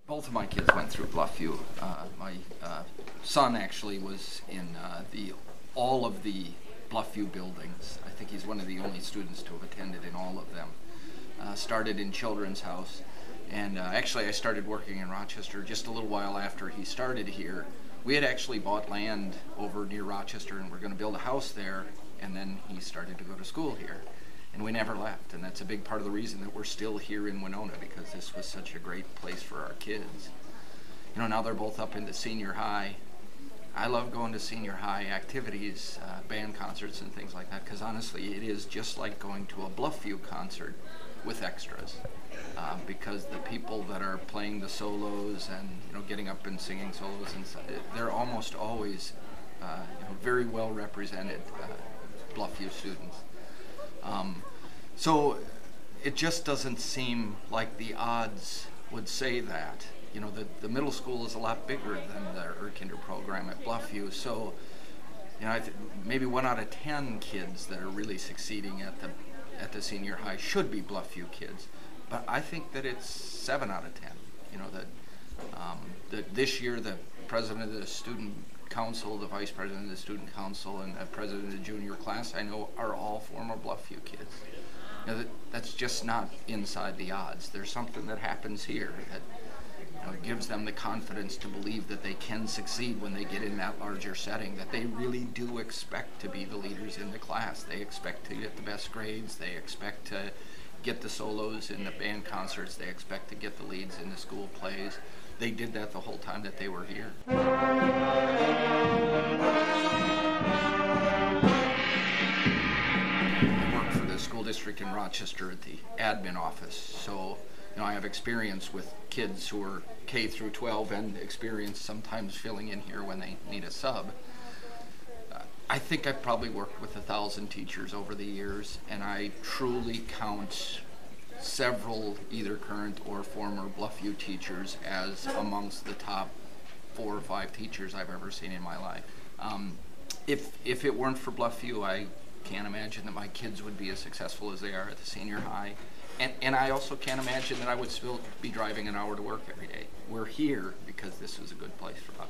Both of my kids went through Bluffview. My son actually was in all of the Bluffview buildings. I think he's one of the only students to have attended in all of them. Started in Children's House, and actually I started working in Rochester just a little while after he started here. We had actually bought land over near Rochester and we're going to build a house there, and then he started to go to school here. And we never left, and that's a big part of the reason that we're still here in Winona, because this was such a great place for our kids. You know, now they're both up into senior high. I love going to senior high activities, band concerts and things like that, because honestly it is just like going to a Bluffview concert with extras, because the people that are playing the solos and getting up and singing solos, and they're almost always very well represented Bluffview students. So it just doesn't seem like the odds would say that. You know, the middle school is a lot bigger than the Erdkinder program at Bluffview, so maybe 1 out of 10 kids that are really succeeding at the senior high should be Bluffview kids, but I think that it's 7 out of 10. You know, that this year the president of the student council, the vice president of the student council, and the president of the junior class I know are all former Bluffview kids. You know, that's just not inside the odds. There's something that happens here that gives them the confidence to believe that they can succeed when they get in that larger setting, that they really do expect to be the leaders in the class. They expect to get the best grades, they expect to get the solos in the band concerts, they expect to get the leads in the school plays. They did that the whole time that they were here. I work for the school district in Rochester at the admin office, so I have experience with kids who are K through 12 and experience sometimes filling in here when they need a sub. I think I've probably worked with 1,000 teachers over the years, and I truly count several either current or former Bluffview teachers as amongst the top 4 or 5 teachers I've ever seen in my life. If it weren't for Bluffview, I can't imagine that my kids would be as successful as they are at the senior high. And I also can't imagine that I would still be driving an hour to work every day. We're here because this is a good place for us.